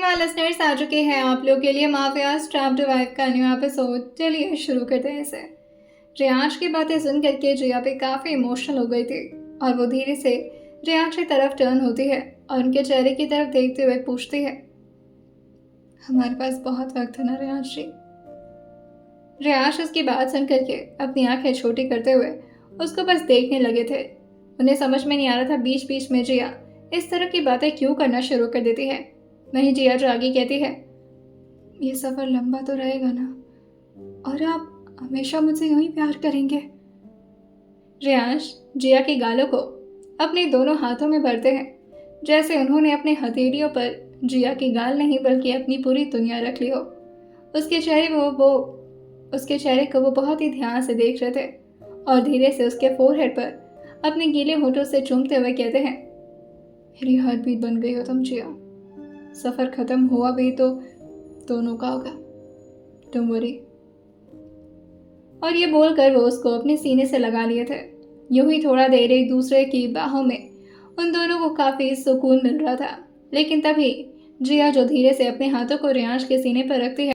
हाँ लिसनर्स, आ चुके हैं आप लोग के लिए माफियाज ट्रैप्ड वाइफ का न्यू एपिसोड। चलिए शुरू करते हैं इसे। रियांश की बातें सुन करके जिया पे काफ़ी इमोशनल हो गई थी और वो धीरे से रियांश की तरफ टर्न होती है और उनके चेहरे की तरफ देखते हुए पूछती है, हमारे पास बहुत वक्त है ना रियांश जी। रियांश उसकी बात सुन करके अपनी आंखें छोटी करते हुए उसको बस देखने लगे थे। उन्हें समझ में नहीं आ रहा था बीच बीच में जिया इस तरह की बातें क्यों करना शुरू कर देती है। वहीं जिया जो आगे कहती है, ये सफ़र लंबा तो रहेगा ना और आप हमेशा मुझसे यूं ही प्यार करेंगे। रियांश जिया की गालों को अपने दोनों हाथों में भरते हैं जैसे उन्होंने अपने हथेलियों पर जिया की गाल नहीं बल्कि अपनी पूरी दुनिया रख ली हो। उसके चेहरे को वो बहुत ही ध्यान से देख रहे थे और धीरे से उसके फोरहेड पर अपने गीले होठों से चूमते हुए कहते हैं, मेरी हार्ट बीट बन गई हो तुम जिया। सफ़र ख़त्म हुआ भी तो दोनों का होगा, डोंट वरी। और ये बोलकर वो उसको अपने सीने से लगा लिए थे। यूं ही थोड़ा देर एक दूसरे की बाहों में उन दोनों को काफ़ी सुकून मिल रहा था। लेकिन तभी जिया जो धीरे से अपने हाथों को रियांश के सीने पर रखती है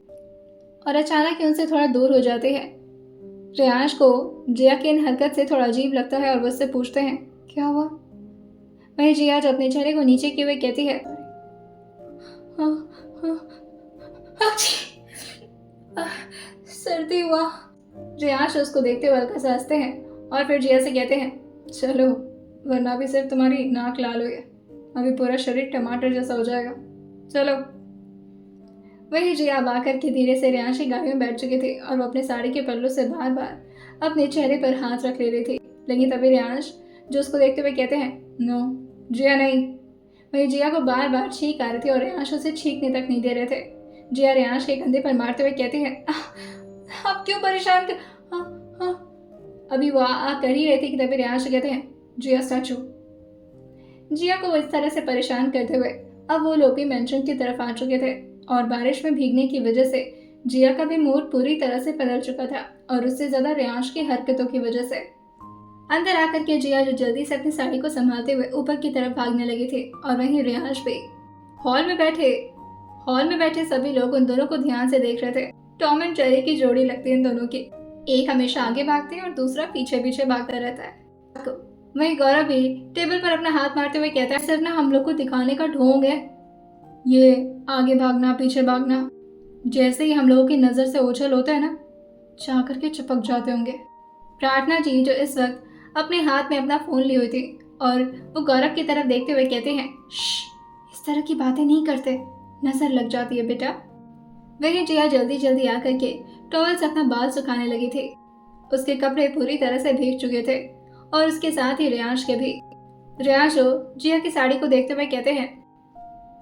और अचानक ही उनसे थोड़ा दूर हो जाती है। रियांश को जिया की इन हरकत से थोड़ा अजीब लगता है और वो उससे पूछते हैं, क्या हुआ। वही जिया जो अपने चेहरे को नीचे किए हुए कहती है, हाँ, हाँ, सर्दी हुआ। रियांश उसको देखते हुए हल्का सा हंसते हैं और फिर जिया से कहते हैं, चलो वरना भी सिर्फ तुम्हारी नाक लाल हुई है, अभी पूरा शरीर टमाटर जैसा हो जाएगा, चलो। वही जिया अब आकर के धीरे से रियांश की गाड़ी में बैठ चुकी थी और वो अपने साड़ी के पल्लू से बार बार अपने चेहरे पर हाथ रख ले रही थी। लेकिन तभी रियांश जो उसको देखते हुए कहते हैं, नो जिया नहीं। वही जिया को बार बार छींक आ रही थी और रियांश उसे छींकने तक नहीं दे रहे थे। जिया रियांश के कंधे पर मारते हुए कहती है, आप क्यों परेशान कर। हाँ। अभी वो आ कर ही रही थी कि तभी रियांश कहते हैं, जिया स्टैचू। जिया को इस तरह से परेशान करते हुए अब वो लोग भी मेंशन की तरफ आ चुके थे और बारिश में भीगने की वजह से जिया का भी मूड पूरी तरह से बदल चुका था और उससे ज्यादा रियांश की हरकतों की वजह से। अंदर आकर के जिया जो जल्दी से अपनी साड़ी को संभालते हुए ऊपर की तरफ भागने लगी थी और वहीं रियांश भी हॉल में बैठे सभी लोग उन दोनों को ध्यान से देख रहे थे। टॉम एंड जेरी की जोड़ी लगती है इन दोनों की, एक हमेशा आगे भागते हैं और दूसरा पीछे पीछे भागता रहता है। वहीं गौरव भी टेबल पर अपना हाथ मारते हुए कहता है, सिर्फ ना हम लोग को दिखाने का ढोंग है, ये आगे भागना पीछे भागना। जैसे ही हम लोगों की नजर से ओझल होता है ना, जा करके चिपक जाते होंगे। प्रार्थना जी जो इस वक्त अपने हाथ में अपना फोन ली हुई थी और वो गौरव की तरफ देखते हुए कहते हैं, इस तरह की बातें नहीं करते, नजर लग जाती है बेटा। वही जिया जल्दी जल्दी आकर के टॉवल से अपना बाल सुखाने लगी थी। उसके कपड़े पूरी तरह से भीग चुके थे और उसके साथ ही रियांश के भी। रियांश जिया की साड़ी को देखते हुए कहते हैं,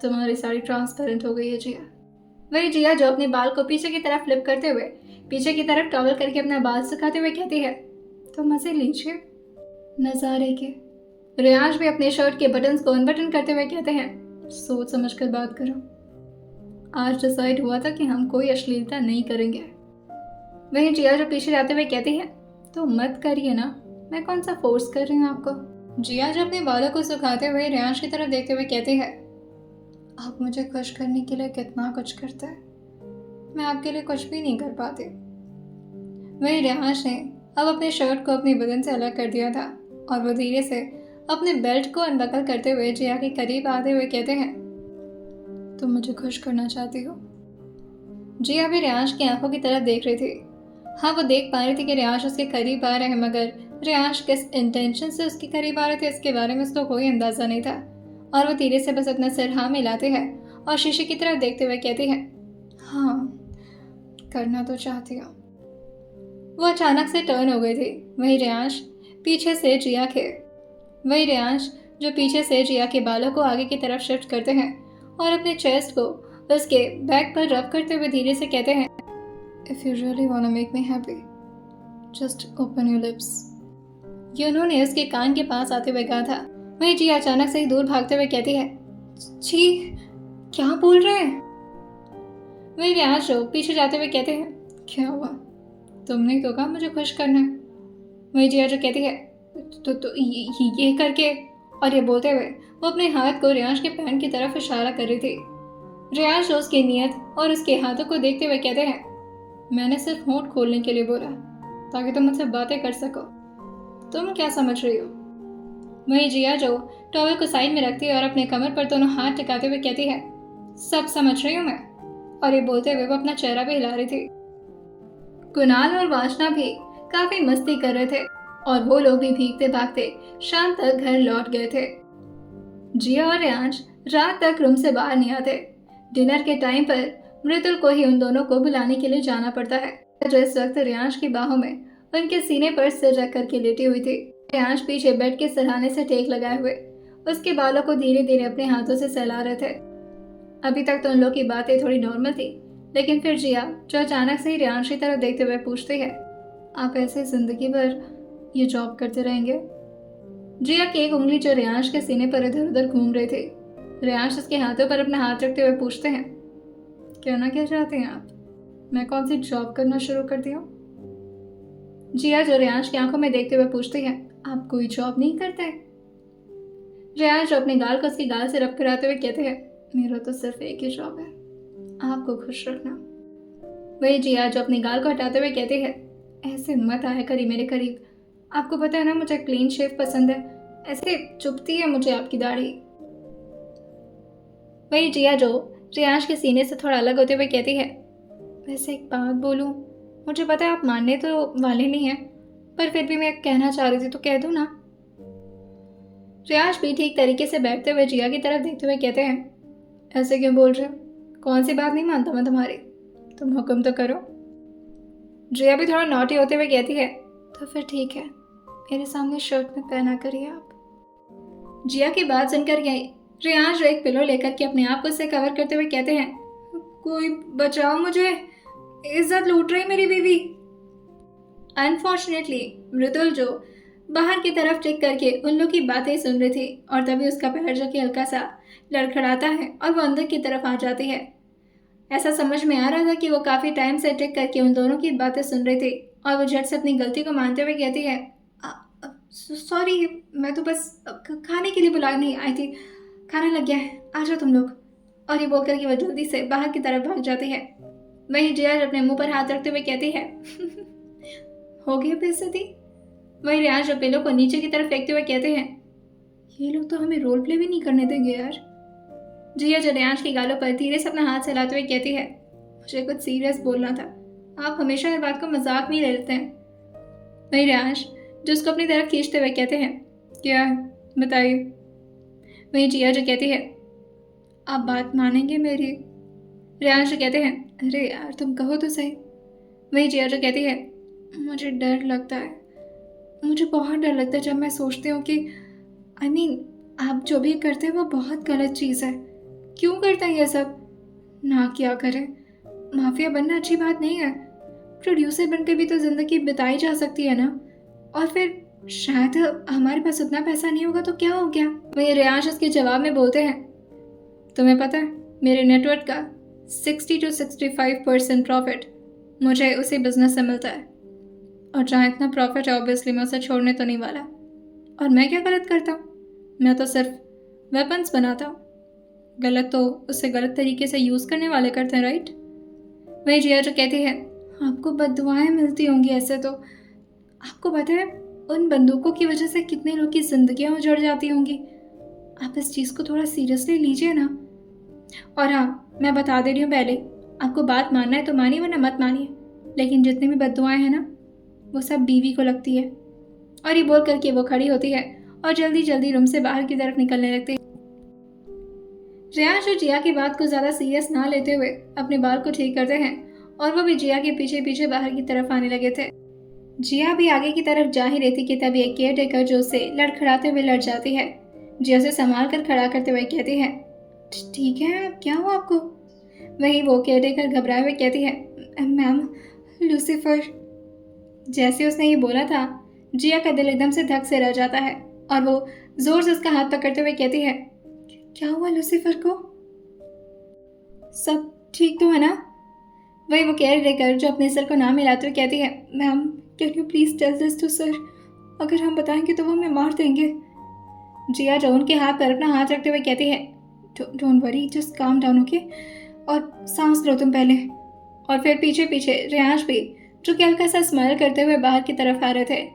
तुम्हारी साड़ी ट्रांसपेरेंट हो गई है जिया। वही जिया जो अपने बाल को पीछे की तरफ फ्लिप करते हुए पीछे की तरफ टॉवल करके अपना बाल सुखाते हुए कहती है, तो मजे लीजिए नजारे के। रियांश भी अपने शर्ट के बटन्स को अनबटन करते हुए कहते हैं, सोच समझ कर बात करो, आज डिसाइड हुआ था कि हम कोई अश्लीलता नहीं करेंगे। वहीं जिया जो पीछे जाते हुए कहती है, तो मत करिए ना, मैं कौन सा फोर्स कर रही हूँ आपको। जिया जो अपने बालों को सुखाते हुए रियांश की तरफ देखते हुए कहती है, आप मुझे खुश करने के लिए कितना कुछ करते हैं, मैं आपके लिए कुछ भी नहीं कर पाती। वहीं रियांश ने अब अपने शर्ट को अपनी बदन से अलग कर दिया था और वो धीरे से अपने बेल्ट को अनबकल करते हुए जिया के करीब आते हुए कहते हैं, तुम मुझे खुश करना चाहती हो। जिया भी रियांश की आंखों की तरफ देख रही थी। हाँ, वो देख पा रही थी कि रियांश उसके करीब आ रहे हैं, मगर रियांश किस इंटेंशन से उसके करीब आ रहे थे इसके बारे में उसको कोई अंदाजा नहीं था। और वो धीरे से बस अपना सिर हाँ मिलाते हैं और शीशे की तरफ देखते हुए कहती है, हाँ करना तो चाहती हूँ। वो अचानक से टर्न हो गई थी। वही रियांश जो पीछे से जिया के बालों को आगे की तरफ शिफ्ट करते हैं और अपने चेस्ट को उसके बैक पर रब करते हुए धीरे से कहते हैं, if you really want to make me happy just open your lips. ये उन्होंने उसके कान के पास आते हुए कहा था। वही जिया अचानक से ही दूर भागते हुए कहती है, छी क्या बोल रहे हैं। वही रियांश पीछे जाते हुए कहते हैं, क्या हुआ, तुमने तो कहा मुझे खुश करना है। वही जिया जो कहती है, तो ये करके, और ये बोलते हुए वो अपने हाथ को रियांश के पैंट की तरफ इशारा कर रही थी। रियाज रोज की नीयत और उसके हाथों को देखते हुए कहते हैं, मैंने सिर्फ होंठ खोलने के लिए बोला ताकि तुम मुझसे बातें कर सको। तुम क्या समझ रही हो? वही जिया जो टॉवल को साइड में रखती है और अपने कमर पर दोनों हाथ टिकाते हुए कहती है, सब समझ रही हूँ मैं। और ये बोलते हुए वो अपना चेहरा भी हिला रही थी। कुणाल और वासना भी काफी मस्ती कर रहे थे और वो लोग भी भीगते भागते शाम तक घर लौट गए थे। जिया और रियांश रात तक रूम से बाहर नहीं आते। डिनर के टाइम पर मृदुल को ही उन दोनों को बुलाने के लिए जाना पड़ता है, जो इस वक्त रियांश की बाहों में उनके सीने पर सिर रख करके लेटी हुई थी। रियांश पीछे बेड के सराहने से टेक लगाए हुए उसके बालों को धीरे धीरे अपने हाथों से सहला रहे थे। अभी तक तो उन लोग की बातें थोड़ी नॉर्मल थी, लेकिन फिर जिया जो अचानक से ही रियांश की तरफ देखते हुए पूछती है, आप ऐसे जिंदगी भर ये जॉब करते रहेंगे? जिया की एक उंगली जो रियांश के सीने पर इधर उधर घूम रही थी। रियांश उसके हाथों पर अपना हाथ रखते हुए पूछते हैं, कहना क्या चाहते हैं आप? मैं कौन सी जॉब करना शुरू कर दी हूँ? जिया जो रियांश की आंखों में देखते हुए पूछती है, आप कोई जॉब नहीं करते? रियांश जो अपने गाल को उसकी गाल से रब कराते हुए कहते हैं, मेरा तो सिर्फ एक ही जॉब है, आपको खुश रखना। वही जिया जो अपनी गाल को हटाते हुए कहती है, ऐसे मत आया करी मेरे करीब। आपको पता है ना मुझे क्लीन शेव पसंद है, ऐसे चुभती है मुझे आपकी दाढ़ी। वही जिया जो रियांश के सीने से थोड़ा अलग होते हुए कहती है, वैसे एक बात बोलूं, मुझे पता है आप मानने तो वाले नहीं हैं, पर फिर भी मैं कहना चाह रही थी तो कह दूं ना। रियांश भी ठीक तरीके से बैठते हुए जिया की तरफ देखते हुए कहते हैं, ऐसे क्यों बोल रहे हो? कौन सी बात नहीं मानता मैं तुम्हारी, तुम हुक्म तो करो। जिया भी थोड़ा नॉटी होते हुए कहती है, तो फिर ठीक है, मेरे सामने शर्ट में पहना करिए आप। जिया की बात सुनकर रियांश जो एक पिलो लेकर के अपने आप को उससे कवर करते हुए कहते हैं, कोई बचाओ मुझे, इज्जत लूट रही मेरी बीवी। अनफॉर्चुनेटली मृदुल जो बाहर की तरफ टिक करके उन लोग की बातें सुन रही थी और तभी उसका पैर जो कि हल्का सा लड़खड़ाता है और वो अंदर की तरफ आ जाती है। ऐसा समझ में आ रहा था कि वो काफी टाइम से टिक करके उन दोनों की बातें सुन रही थी और वो झट से अपनी गलती को मानते हुए कहती है, सॉरी, मैं तो बस खाने के लिए बुलाने आई थी, खाना लग गया है, आ जाओ तुम लोग। और ये बोलकर कि वो जल्दी से बाहर की तरफ भाग जाती है। वही जिया अपने मुंह पर हाथ रखते हुए कहती है, हो गई बेइज्जती। वही रियांश जो पिलो को नीचे की तरफ फेंकते हुए कहते हैं, ये लोग तो हमें रोल प्ले भी नहीं करने देंगे यार। जिया जो रियांश की गालों पर धीरे से अपना हाथ चलाते हुए कहती है, मुझे कुछ सीरियस बोलना था, आप हमेशा हर बात को मजाक में ले लेते हैं। वही रियांश जो उसको अपनी तरफ खींचते हुए कहते हैं, क्या है बताइए। वही जिया जो कहती है, आप बात मानेंगे मेरी? रियांश जो कहते हैं, अरे यार तुम कहो तो सही। वही जिया जो कहती है, मुझे डर लगता है, मुझे बहुत डर लगता है जब मैं सोचती हूँ कि आप जो भी करते हैं वो बहुत गलत चीज़ है। क्यों करते हैं ये सब? ना क्या करें, माफिया बनना अच्छी बात नहीं है, प्रोड्यूसर बनकर भी तो जिंदगी बिताई जा सकती है ना। और फिर शायद हमारे पास उतना पैसा नहीं होगा तो क्या हो गया। वही रियांश उसके जवाब में बोलते हैं, तुम्हें पता है मेरे नेटवर्क का 60 to 65% प्रॉफिट मुझे उसी बिजनेस से मिलता है, और जहाँ इतना प्रॉफिट है ऑब्वियसली मैं उसे छोड़ने तो नहीं वाला। और मैं क्या गलत करता हूँ? मैं तो सिर्फ वेपन्स बनाता हूँ, गलत तो उसे गलत तरीके से यूज़ करने वाले करते हैं, राइट? वही जिया जो कहती है, आपको बददुआएं मिलती होंगी ऐसे तो। आपको पता है उन बंदूकों की वजह से कितने लोग की जिंदगियां उजड़ जाती होंगी। आप इस चीज़ को थोड़ा सीरियसली लीजिए ना। और हाँ, मैं बता दे रही हूँ पहले, आपको बात मानना है तो मानिए वरना मत मानिए, लेकिन जितनी भी बददुआएं हैं ना वो सब बीवी को लगती है। और ये बोल करके वो खड़ी होती है और जल्दी जल्दी रूम से बाहर की तरफ निकलने लगती है। रियांश और जिया की बात को ज़्यादा सीरियस ना लेते हुए अपने बाल को ठीक करते हैं और वो भी जिया के पीछे पीछे बाहर की तरफ आने लगे थे। जिया भी आगे की तरफ जा ही रही थी कि तभी एक केयर टेकर जो उसे लड़खड़ाते हुए लड़ जाती है। जिया उसे संभाल कर खड़ा करते हुए कहती है, ठीक है, अब क्या हुआ आपको? वही वो केयर टेकर घबराए हुए कहती है, मैम लूसीफर। जैसे उसने ये बोला था जिया का दिल एकदम से धक से रह जाता है और वो जोर से उसका हाथ पकड़ते हुए कहती है, क्या हुआ लूसीफर को? सब ठीक तो है ना? वही वो केयर टेकर जो अपने सर को ना मिलाते हुए कहती है, ma'am can you please tell this to sir, अगर हम बताएंगे तो वो हमें मार देंगे। जिया जो उनके हाथ पर अपना हाथ रखते हुए कहती है, don't worry, just calm down, okay. और सांस लो तुम पहले। और फिर पीछे पीछे रियांश भी, जो कि हल्का सा स्माइल करते हुए बाहर की तरफ आ रहे थे।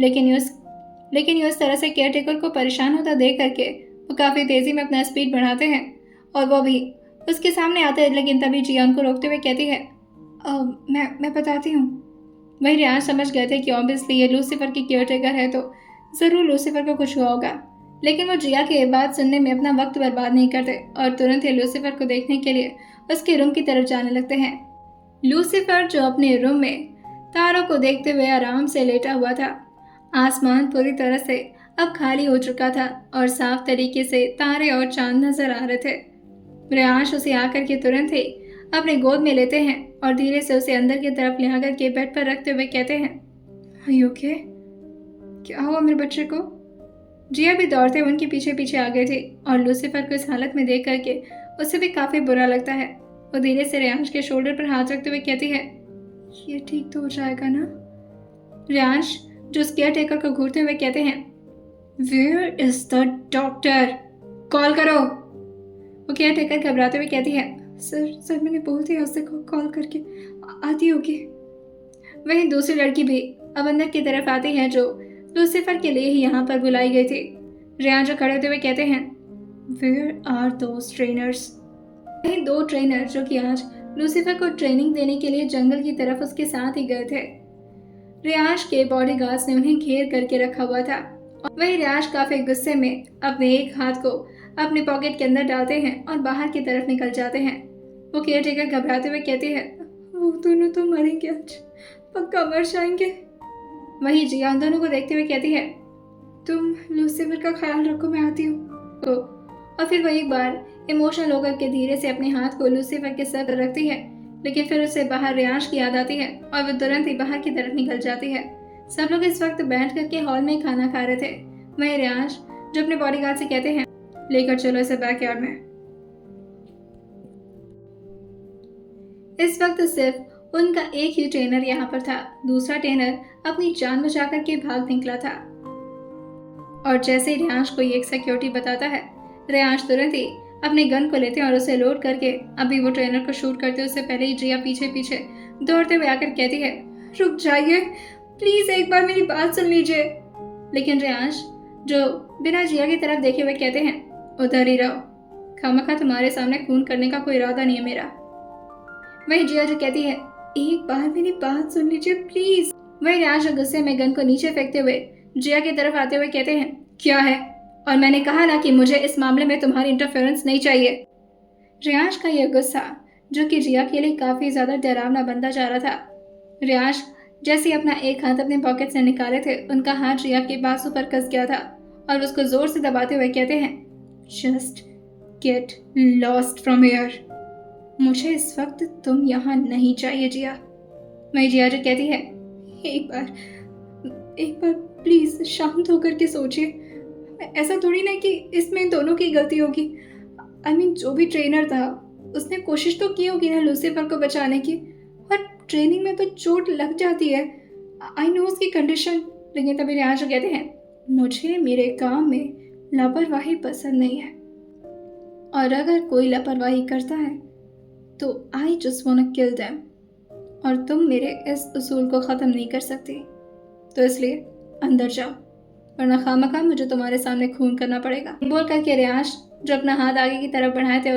लेकिन ये उस तरह से केयर टेकर को परेशान होता देख करके वो काफ़ी तेज़ी में अपना स्पीड बढ़ाते हैं और वो भी उसके सामने आते हैं। लेकिन तभी जिया उनको रोकते हुए कहती है, मैं बताती हूँ। वही रियांश समझ गए थे कि ऑब्वियसली ये लूसीफर की केयर टेकर है, तो ज़रूर लूसीफर को कुछ हुआ होगा। लेकिन वो जिया की बात सुनने में अपना वक्त बर्बाद नहीं करते और तुरंत ही लूसीफर को देखने के लिए उसके रूम की तरफ जाने लगते हैं। लूसीफर, जो अपने रूम में तारों को देखते हुए आराम से लेटा हुआ था। आसमान पूरी तरह से अब खाली हो चुका था और साफ तरीके से तारे और चांद नजर आ रहे थे। रियांश उसे आकर के तुरंत ही अपने गोद में लेते हैं और धीरे से उसे अंदर की तरफ ले आकर के बेड पर रखते हुए कहते हैं, "Are you okay? क्या हुआ मेरे बच्चे को?" जिया भी दौड़ते हुए उनके पीछे पीछे आ गई थी और लूसीफर को इस हालत में देख करके उसे भी काफी बुरा लगता है। वो धीरे से रियांश के शोल्डर पर हाथ रखते हुए कहती है, "ये ठीक तो हो जाएगा ना?" रियांश, जो केयर टेकर को घूरते हुए कहते हैं, "Where is the doctor? Call करो।" वो केयर टेकर घबराते हुए कहती है, सर मैंने बोल दिया उसे कॉल करके आती होगी। वहीं दूसरी लड़की भी अब अंदर की तरफ आती है, जो लूसीफर के लिए ही यहाँ पर बुलाई गई थी। रियांश जो खड़े होते हुए कहते हैं, "Where are those trainers?" वहीं दो ट्रेनर, जो कि आज लूसीफर को ट्रेनिंग देने के लिए जंगल की तरफ उसके साथ ही गए थे। रियांश के बॉडीगार्ड्स ने उन्हें घेर करके रखा हुआ था। वही रियांश काफी गुस्से में अपने एक हाथ को अपने पॉकेट के अंदर डालते हैं और बाहर की तरफ निकल जाते हैं। वो केयर टेकर घबराते हुए कहती है, "वो दोनों तो मरेंगे आज, पक्का मर जाएंगे।" वही जिया उन दोनों को देखते हुए कहती है, "तुम लूसीफर का ख्याल रखो, मैं आती हूँ।" और फिर वो एक बार इमोशनल होकर के धीरे से अपने हाथ को लूसीफर के सर पर रखती है। लेकिन फिर उसे बाहर रियांश की याद आती है और वो तुरंत ही बाहर की तरफ निकल जाती है। सब लोग इस वक्त बैठ करके हॉल में खाना खा रहे थे। वहीं रियांश, जो अपने बॉडीगार्ड से कहते हैं, "लेकर चलो इसे बैकयार्ड में।" इस वक्त सिर्फ उनका एक ही ट्रेनर यहाँ पर था। दूसरा ट्रेनर अपनी जान बचा करके भाग निकला था। और जैसे ही रियांश को ये एक सिक्योरिटी बताता है, रियांश तुरंत ही अपने गन को लेते हैं और उसे लोड करके अभी वो ट्रेनर को शूट करते उससे पहले ही जिया पीछे पीछे दौड़ते हुए आकर कहती है, "रुक जाइए प्लीज, एक बार मेरी बात सुन लीजिए।" लेकिन रियांश, जो बिना जिया की तरफ देखे हुए कहते हैं, "उधर ही रहो, खामखा तुम्हारे सामने खून करने का कोई इरादा नहीं है मेरा।" वही जिया जो कहती है, "एक बार मेरी बात सुन लीजिए प्लीज।" वही रियांश गुस्से में गन को नीचे फेंकते हुए जिया की तरफ आते हुए कहते हैं, "क्या है? और मैंने कहा ना कि मुझे इस मामले में तुम्हारी इंटरफेरेंस नहीं चाहिए।" रियांश का यह गुस्सा, जो कि जिया के लिए काफी ज्यादा डरावना बनता जा रहा था। रियांश जैसे ही अपना एक हाथ अपने पॉकेट से निकाले थे, उनका हाथ जिया के बाजू पर कस गया था और उसको जोर से दबाते हुए कहते हैं, "just get lost from here. मुझे इस वक्त तुम यहाँ नहीं चाहिए जिया।" मैं जिया जो कहती है, एक बार प्लीज शांत होकर के सोचिए। ऐसा थोड़ी ना कि इसमें दोनों की गलती होगी। I mean, जो भी ट्रेनर था उसने कोशिश तो की होगी ना लूसीफर को बचाने की, और ट्रेनिंग में तो चोट लग जाती है। आई नो उसकी कंडीशन। लेकिन तभी रियांश कहते हैं, "मुझे मेरे काम में लापरवाही पसंद नहीं है, और अगर कोई लापरवाही करता है तो I just want to kill them, और तुम मेरे इस उसूल को ख़त्म नहीं कर सकती। तो इसलिए अंदर जाओ, वरना खामखा मुझे तुम्हारे सामने खून करना पड़ेगा।" बोल करके रियांश, जो अपना हाथ आगे की तरफ बढ़ाए थे,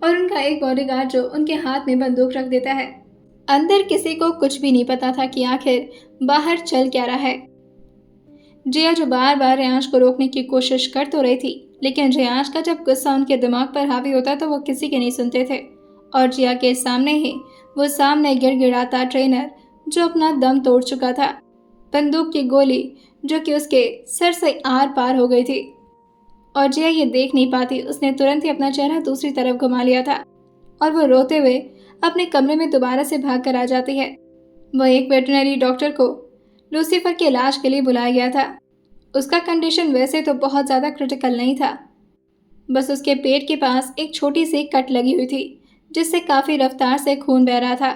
और उनका एक बॉडीगार्ड जो उनके हाथ में बंदूक रख देता है। अंदर किसी को कुछ भी नहीं पता था कि आखिर बाहर चल क्या रहा है। जिया जो बार बार रियांश को रोकने की कोशिश कर तो रही थी, लेकिन रियांश का जब गुस्सा उनके दिमाग पर हावी होता तो वो किसी के नहीं सुनते थे। और जिया के सामने ही वो सामने गिड़गिड़ाता ट्रेनर, जो अपना दम तोड़ चुका था, बंदूक की गोली जो कि उसके सर से आर पार हो गई थी, और जिया ये देख नहीं पाती। उसने तुरंत ही अपना चेहरा दूसरी तरफ घुमा लिया था और वो रोते हुए अपने कमरे में दोबारा से भाग कर आ जाती है। वह एक वेटरनरी डॉक्टर को लूसीफर के इलाज के लिए बुलाया गया था। उसका कंडीशन वैसे तो बहुत ज़्यादा क्रिटिकल नहीं था, बस उसके पेट के पास एक छोटी सी कट लगी हुई थी, जिससे काफ़ी रफ्तार से खून बह रहा था।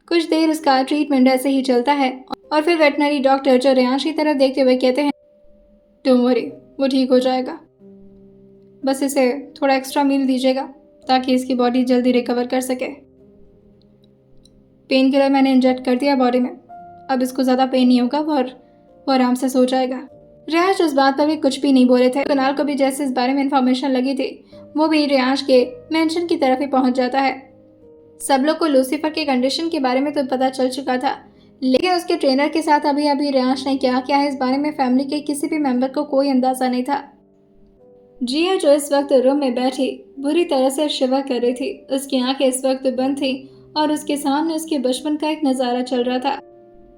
कुछ देर उसका ट्रीटमेंट ऐसे ही चलता है और फिर वेटरनरी डॉक्टर जो रियांश की तरफ देखते हुए कहते हैं, "डोंट वरी, वो ठीक हो जाएगा।" बस इसे थोड़ा एक्स्ट्रा मील दीजिएगा ताकि इसकी बॉडी जल्दी रिकवर कर सके। पेन किलर मैंने इंजेक्ट कर दिया बॉडी में, अब इसको ज़्यादा पेन नहीं होगा और वो आराम से सो जाएगा। रियांश उस बात पर भी कुछ भी नहीं बोले थे। कुणाल को भी जैसे इस बारे में इंफॉर्मेशन लगी थी, वो भी रियांश के मेंशन की तरफ ही पहुंच जाता है। सब लोग को लूसीफर के कंडीशन के बारे में तो पता चल चुका था, लेकिन उसके ट्रेनर के साथ अभी अभी रियांश ने क्या किया है इस बारे में फैमिली के किसी भी मेंबर को कोई अंदाजा नहीं था। जिया जो इस वक्त रूम में बैठी बुरी तरह से शिवर कर रही थी, उसकी आंखें इस वक्त बंद थी और उसके सामने उसके बचपन का एक नज़ारा चल रहा था,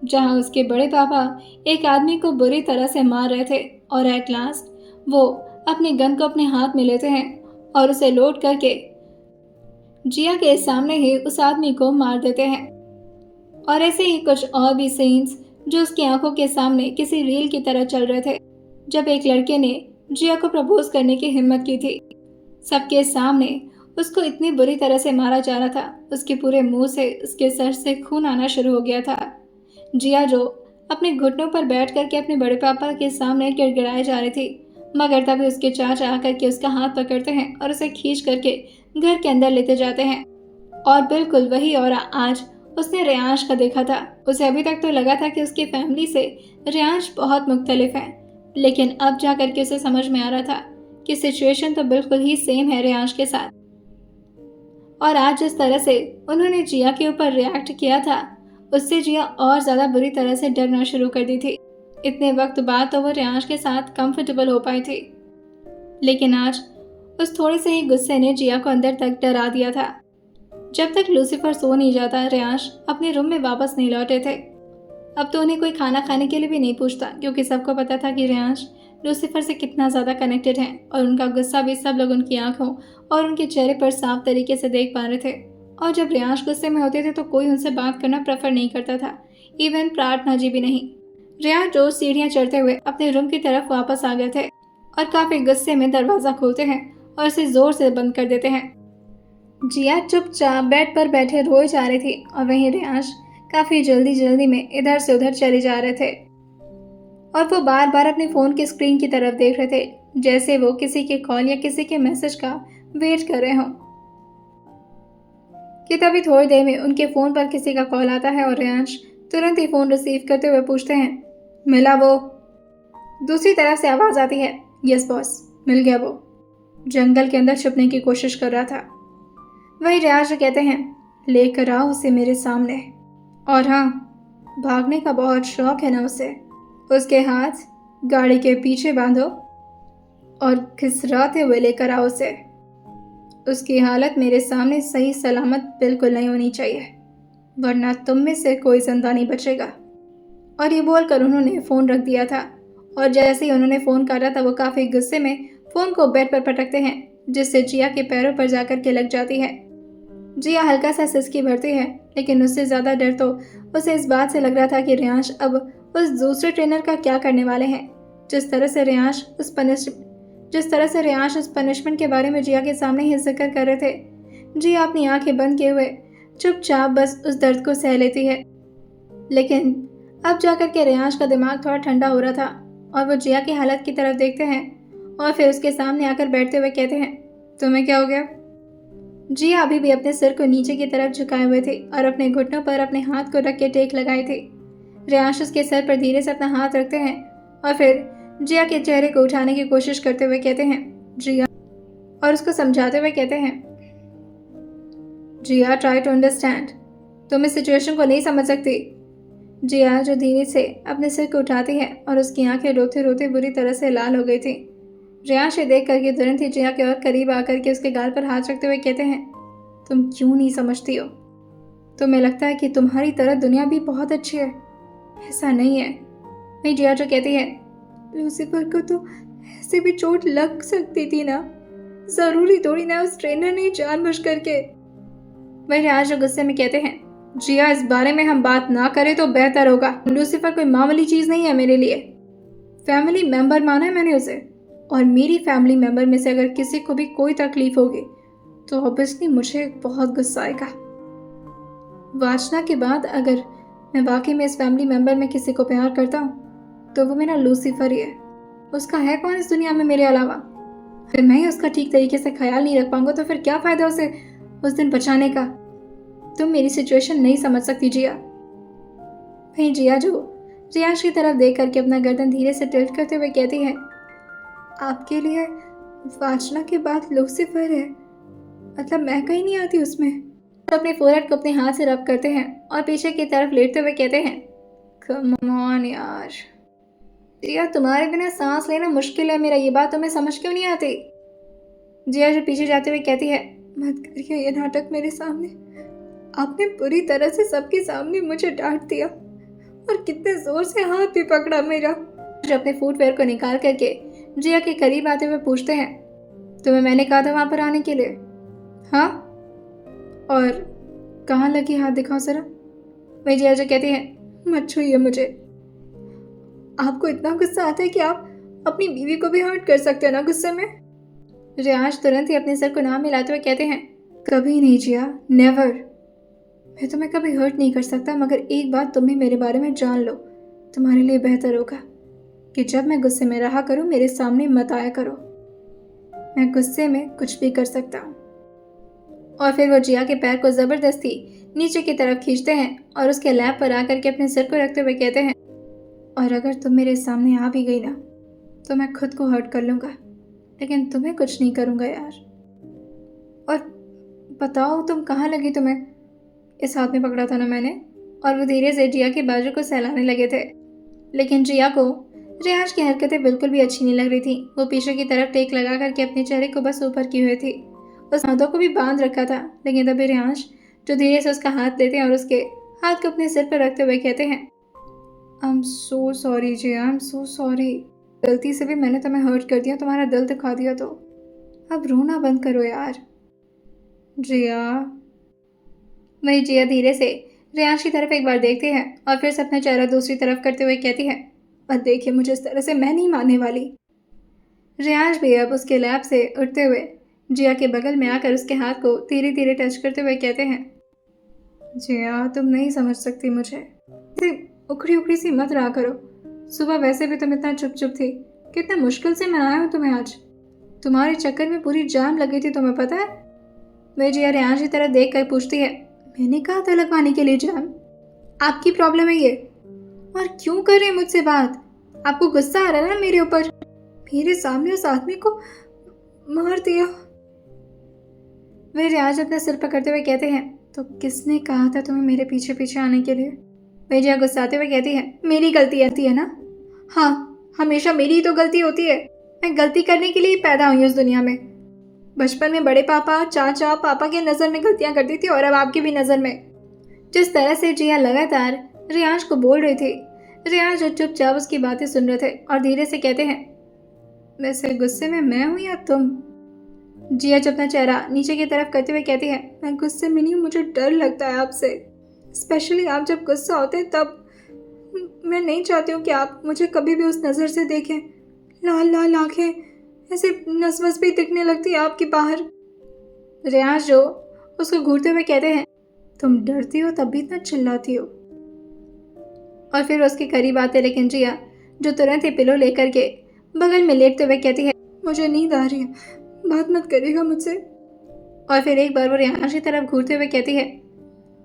जहां उसके बड़े पापा एक आदमी को बुरी तरह से मार रहे थे और एट लास्ट वो अपने गन को अपने हाथ में लेते हैं और उसे लोड करके जिया के सामने ही उस आदमी को मार देते हैं। और ऐसे ही कुछ और भी सीन्स जो उसकी आंखों के सामने किसी रील की तरह चल रहे थे, जब एक लड़के ने जिया को प्रपोज करने की हिम्मत की थी। सबके सामने उसको इतनी बुरी तरह से मारा जा रहा था, उसके पूरे मुंह से उसके सर से खून आना शुरू हो गया था। जिया जो अपने घुटनों पर बैठ करके अपने बड़े पापा के सामने गिड़गिड़ाई जा रही थी, मगर तभी उसके चाचा आकर के उसका हाथ पकड़ते हैं और उसे खींच करके घर के अंदर लेते जाते हैं। और बिल्कुल वही और आज उसने रियांश का देखा था। उसे अभी तक तो लगा था कि उसकी फैमिली से रियांश बहुत मुख्तलिफ है, लेकिन अब जाकर के उसे समझ में आ रहा था कि सिचुएशन तो बिल्कुल ही सेम है रियांश के साथ। और आज जिस तरह से उन्होंने जिया के ऊपर रिएक्ट किया था, उससे जिया और ज़्यादा बुरी तरह से डरना शुरू कर दी थी। इतने वक्त बाद तो वो रियांश के साथ कंफर्टेबल हो पाई थी, लेकिन आज उस थोड़े से ही गुस्से ने जिया को अंदर तक डरा दिया था। जब तक लूसीफर सो नहीं जाता, रियांश अपने रूम में वापस नहीं लौटे थे। अब तो उन्हें कोई खाना खाने के लिए भी नहीं पूछता, क्योंकि सबको पता था कि रियांश लूसीफर से कितना ज़्यादा कनेक्टेड है और उनका गुस्सा भी सब लोग उनकी आंखों और उनके चेहरे पर साफ तरीके से देख पा रहे थे। और जब रियांश गुस्से में होते थे तो कोई उनसे बात करना प्रेफर नहीं करता था, इवन प्रार्थना जी भी नहीं। रियांश रोज सीढ़ियाँ चढ़ते हुए अपने रूम की तरफ वापस आ गए थे और काफ़ी गुस्से में दरवाज़ा खोलते हैं और इसे ज़ोर से बंद कर देते हैं। जिया चुपचाप बेड पर बैठे रोए जा रही थी और वहीं रियांश काफ़ी जल्दी जल्दी में इधर से उधर चले जा रहे थे और वो बार बार अपने फ़ोन की स्क्रीन की तरफ देख रहे थे, जैसे वो किसी के कॉल या किसी के मैसेज का वेट कर रहे हों। कि तभी थोड़ी देर में उनके फ़ोन पर किसी का कॉल आता है और रियांश तुरंत ही फ़ोन रिसीव करते हुए पूछते हैं, मिला वो? दूसरी तरफ से आवाज़ आती है, यस बॉस, मिल गया वो, जंगल के अंदर छुपने की कोशिश कर रहा था। वही रियांश कहते हैं, लेकर आओ उसे मेरे सामने। और हाँ, भागने का बहुत शौक है ना उसे, उसके हाथ गाड़ी के पीछे बांधो और खिसराते हुए लेकर आओ उसे। उसकी हालत मेरे सामने सही सलामत बिल्कुल नहीं होनी चाहिए, वरना तुम में से कोई जिंदा नहीं बचेगा। और ये बोलकर उन्होंने फ़ोन रख दिया था और जैसे ही उन्होंने फ़ोन काटा था वो काफ़ी गुस्से में फ़ोन को बेड पर पटकते हैं, जिससे जिया के पैरों पर जाकर के लग जाती है। जिया हल्का सा सिसकी भरती है, लेकिन उससे ज़्यादा डर तो उसे इस बात से लग रहा था कि रियांश अब उस दूसरे ट्रेनर का क्या करने वाले हैं। जिस तरह से रियांश उस पनिशमेंट के बारे में जिया के सामने ही जिक्र कर रहे थे, जिया अपनी आंखें बंद किए हुए चुपचाप बस उस दर्द को सह लेती है। लेकिन अब जाकर के रियांश का दिमाग थोड़ा ठंडा हो रहा था और वो जिया की हालत की तरफ देखते हैं और फिर उसके सामने आकर बैठते हुए कहते हैं, तुम्हें क्या हो गया? जिया अभी भी अपने सिर को नीचे की तरफ झुकाए हुए थे और अपने घुटनों पर अपने हाथ को रख के टेक लगाई थी। रियांश उसके सर पर धीरे से अपना हाथ रखते हैं और फिर जिया के चेहरे को उठाने की कोशिश करते हुए कहते हैं, जिया, और उसको समझाते हुए कहते हैं, जिया, ट्राई टू अंडरस्टैंड, तुम इस सिचुएशन को नहीं समझ सकती। जिया जो धीरे से अपने सिर को उठाती है और उसकी आंखें रोते रोते बुरी तरह से लाल हो गई थी। रियांश ये देख करके तुरंत ही जिया के और करीब आकर के उसके गाल पर हाथ रखते हुए कहते हैं, तुम क्यों नहीं समझती हो? तुम्हें लगता है कि तुम्हारी तरह दुनिया भी बहुत अच्छी है, ऐसा नहीं है। नहीं, जिया जो कहती है, लूसीफर को तो ऐसे भी चोट लग सकती थी ना, जरूरी थोड़ी ना उस ट्रेनर ने जानबूझ करके। वही रियांश जो गुस्से में कहते हैं, जिया, इस बारे में हम बात ना करें तो बेहतर होगा। लूसीफर कोई मामूली चीज़ नहीं है मेरे लिए, फैमिली मेंबर माना है मैंने उसे, और मेरी फैमिली मेंबर में से अगर किसी को भी कोई तकलीफ होगी तो ऑब्वियसली मुझे बहुत गुस्सा आएगा। वाचना के बाद अगर मैं वाकई में इस फैमिली मेंबर में किसी को प्यार करता हूँ तो वो मेरा लूसीफर ही है। उसका है कौन इस दुनिया में मेरे अलावा? फिर मैं ही उसका ठीक तरीके से ख्याल नहीं रख पाऊंगा तो फिर क्या फ़ायदा उसे उस दिन बचाने का। तुम मेरी सिचुएशन नहीं समझ सकती जिया। वहीं जिया जो रियाज की तरफ देख करके अपना गर्दन धीरे से टिल्ट करते हुए कहती है, आपके लिए वाचना के बाद लूसीफर है, मतलब मैं कहीं नहीं आती उसमें। तो अपने फोरहेड को अपने हाथ से रब करते हैं और पीछे की तरफ लेटते हुए कहते हैं, कम ऑन यार जिया, तुम्हारे बिना सांस लेना मुश्किल है मेरा, ये बात तुम्हें समझ क्यों नहीं आती। जिया जो पीछे जाते हुए कहती है, मत करिए ये नाटक मेरे सामने, आपने पूरी तरह से सबके सामने मुझे डांट दिया और कितने जोर से हाथ भी पकड़ा मेरा। जो अपने फुटवेयर को निकाल करके जिया के करीब आते हुए पूछते हैं, तुम्हें मैंने कहा था वहां पर आने के लिए, हाँ, और कहाँ लगी, हाथ दिखाओ जरा। वही जिया जो कहती है, मत छूइए मुझे, आपको इतना गुस्सा आता है कि आप अपनी बीवी को भी हर्ट कर सकते हो ना गुस्से में। रियाज तुरंत ही अपने सर को ना मिलाते हुए कहते हैं, कभी नहीं जिया, नेवर, मैं तुम्हें कभी हर्ट नहीं कर सकता, मगर एक बात तुम भी मेरे बारे में जान लो, तुम्हारे लिए बेहतर होगा कि जब मैं गुस्से में रहा करूं मेरे सामने मत आया करो, मैं गुस्से में कुछ भी कर सकता हूँ। और फिर वो जिया के पैर को ज़बरदस्ती नीचे की तरफ खींचते हैं और उसके लैब पर आकर के अपने सिर को रखते हुए कहते हैं, और अगर तुम मेरे सामने आ भी गई ना तो मैं खुद को हर्ट कर लूँगा, लेकिन तुम्हें कुछ नहीं करूँगा यार। और बताओ तुम कहाँ लगी, तुम्हें इस हाथ में पकड़ा था ना मैंने। और वो धीरे से जिया के बाजू को सहलाने लगे थे, लेकिन जिया को रियाज की हरकतें बिल्कुल भी अच्छी नहीं लग रही थी। वो पीछे की तरफ टेक लगा करके अपने चेहरे को बस ऊपर की हुई थी, उस हाथों को भी बांध रखा था। लेकिन तभी रियाज जो धीरे से उसका हाथ लेते हैं और उसके हाथ को अपने सिर पर रखते हुए कहते हैं, I am so sorry Jiya, I am so sorry, गलती से भी मैंने तुम्हें हर्ट कर दिया, तुम्हारा दिल दुखा दिया, तो अब रोना बंद करो यार जिया। वही जिया धीरे से रियाज की तरफ एक बार देखती है और फिर से अपना चेहरा दूसरी तरफ करते हुए कहती है, मत देखिए मुझे इस तरह से, मैं नहीं मानने वाली। रियाज भी अब उसके लैब से उठते हुए जिया के बगल में आकर उसके हाथ को धीरे धीरे टच करते हुए कहते हैं, जिया तुम नहीं समझ सकती मुझे, उखड़ी उखड़ी सी मत रहा करो, सुबह वैसे भी तुम इतना चुप चुप थी, कितना मुश्किल से मनाया हूँ तुम्हें आज, तुम्हारे चक्कर में पूरी जाम लगी थी, तुम्हें पता है। वह जिया रियाज की तरफ देख कर पूछती है, मैंने कहा था लगवाने के लिए जाम, आपकी प्रॉब्लम है ये, और क्यों कर रहे हैं मुझसे बात, आपको गुस्सा आ रहा है ना मेरे ऊपर, मेरे सामने उस आदमी को मार दिया। वह रियाज अपना सिर पकड़ते हुए कहते हैं, तो किसने कहा था तुम्हें मेरे पीछे पीछे आने के लिए। वह जिया गुस्साते हुए कहती है, मेरी गलती आती है ना, हाँ हमेशा मेरी ही तो गलती होती है, मैं गलती करने के लिए ही पैदा हुई उस दुनिया में। बचपन में बड़े पापा, चाचा, पापा की नज़र में गलतियां करती थी और अब आपकी भी नज़र में। जिस तरह से जिया लगातार रियाज को बोल रही थी, रियाज चुपचाप उसकी बातें सुन रहे थे और धीरे से कहते हैं, वैसे गुस्से में मैं हूँ या तुम। जिया अपना चेहरा नीचे की तरफ करते हुए कहती है, मैं गुस्से में नहीं हूँ, मुझे डर लगता है आपसे, स्पेशली आप जब गुस्सा होते हैं तब। मैं नहीं चाहती हूँ कि आप मुझे कभी भी उस नज़र से देखें, लाल लाल आंखें ऐसे नस वस भी दिखने लगती है आपकी बाहर। रियाज जो उसको घूरते हुए कहते हैं, तुम डरती हो तब भी इतना चिल्लाती हो। और फिर उसके करीब आते, लेकिन जिया जो तुरंत ही पिलो लेकर के बगल में लेटते हुए कहती है, मुझे नींद आ रही है, बात मत करिएगा मुझसे। और फिर एक बार वो रियाज की तरफ घूरते हुए कहती है,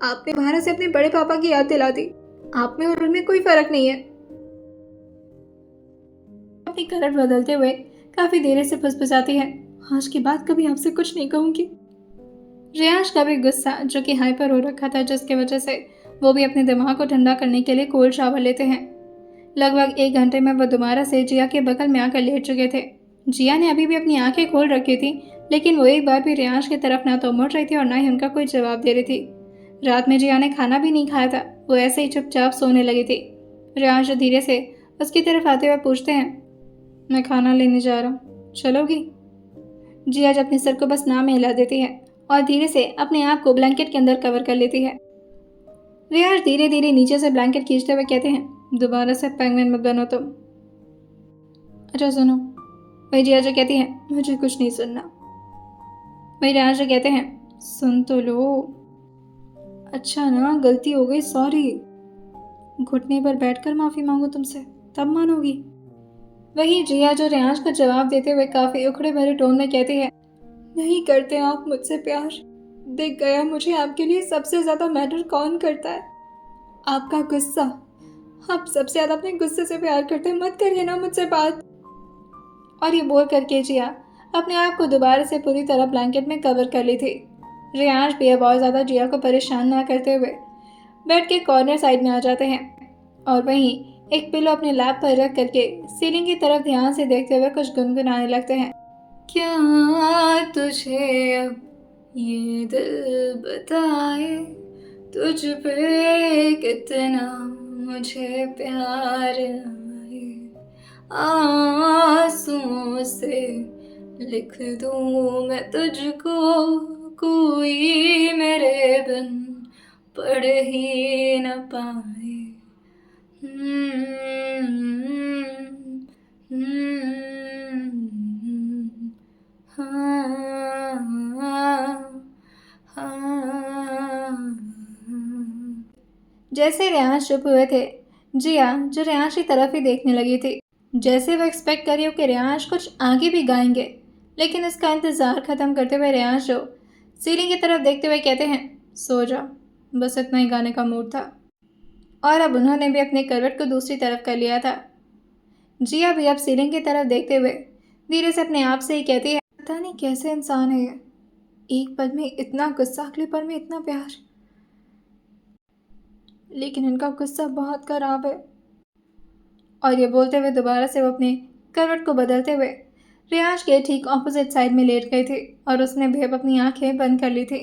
आपने बाहर से अपने बड़े पापा की याद दिला दी, आप में और उनमें कोई फर्क नहीं है। अपनी करवट बदलते हुए काफी देर से फुसफुसाती है, आज के बाद कभी आपसे कुछ नहीं कहूंगी। रियाज का भी गुस्सा जो कि हाइपर हो रखा था, जिसकी वजह से वो भी अपने दिमाग को ठंडा करने के लिए कोल्ड शावर लेते हैं। लगभग 1 घंटे में वो दोबारा से जिया के बगल में आकर लेट चुके थे। जिया ने अभी भी अपनी आंखें खोल रखी थी, लेकिन वो एक बार भी रियाज की तरफ ना तो मुड़ रही थी और ना ही उनका कोई जवाब दे रही थी। रात में जिया ने खाना भी नहीं खाया था, वो ऐसे ही चुपचाप सोने लगी थी। रियाज धीरे से उसकी तरफ आते हुए पूछते हैं, मैं खाना लेने जा रहा हूँ, चलोगी। जिया अपने सर को बस ना में हिला देती है और धीरे से अपने आप को ब्लैंकेट के अंदर कवर कर लेती है। रियाज धीरे धीरे नीचे से ब्लैंकेट खींचते हुए कहते हैं, दोबारा से पेंगुइन मत बनो तुम। अच्छा सुनो। वही जिया जो कहती है, मुझे कुछ नहीं सुनना। वही रियाज जो कहते हैं, सुन तो लो। अच्छा ना, गलती हो गई, सॉरी। घुटने पर बैठकर माफी मांगो तुमसे, तब मानोगी। वही जिया जो रेयांश को जवाब देते हुए काफ़ी उखड़े भरे टोन में कहती है, नहीं करते आप मुझसे प्यार। दिख गया मुझे आपके लिए सबसे ज़्यादा मैटर कौन करता है, आपका गुस्सा। आप सबसे ज़्यादा अपने गुस्से से प्यार करते हैं, मत करिए ना मुझसे बात। और ये बोल करके जिया अपने आप को दोबारा से पूरी तरह ब्लैंकेट में कवर कर ली थी। रेयांश भी अब और ज़्यादा जिया को परेशान ना करते हुए बेड के कॉर्नर साइड में आ जाते हैं और वहीं एक पिलो अपने लैप पर रख करके सीलिंग की तरफ ध्यान से देखते हुए कुछ गुनगुनाने लगते हैं। क्या तुझे अब ये दिल बताए, तुझ पे कितना मुझे प्यार आए, आंसुओं से लिख दूं मैं तुझको, कोई मेरे बिन पढ़ ही न पाए। जैसे रेयांश चुप हुए थे, जिया जो रेयांश की तरफ ही देखने लगी थी, जैसे वो एक्सपेक्ट करी हो कि रेयांश कुछ आगे भी गाएंगे, लेकिन इसका इंतज़ार ख़त्म करते हुए रेयांश जो सीलिंग की तरफ देखते हुए कहते हैं, सो जाओ, बस इतना ही गाने का मूड था। और अब उन्होंने भी अपने करवट को दूसरी तरफ कर लिया था। जिया भी अब सीलिंग की तरफ देखते हुए धीरे से अपने आप से ही कहती है, पता नहीं कैसे इंसान है ये, एक पल में इतना गुस्सा, अगले पल में इतना प्यार, लेकिन इनका गुस्सा बहुत खराब है। और ये बोलते हुए दोबारा से वो अपने करवट को बदलते हुए रेयांश के ठीक ऑपोजिट साइड में लेट गई थी और उसने भी अब अपनी आंखें बंद कर ली थी।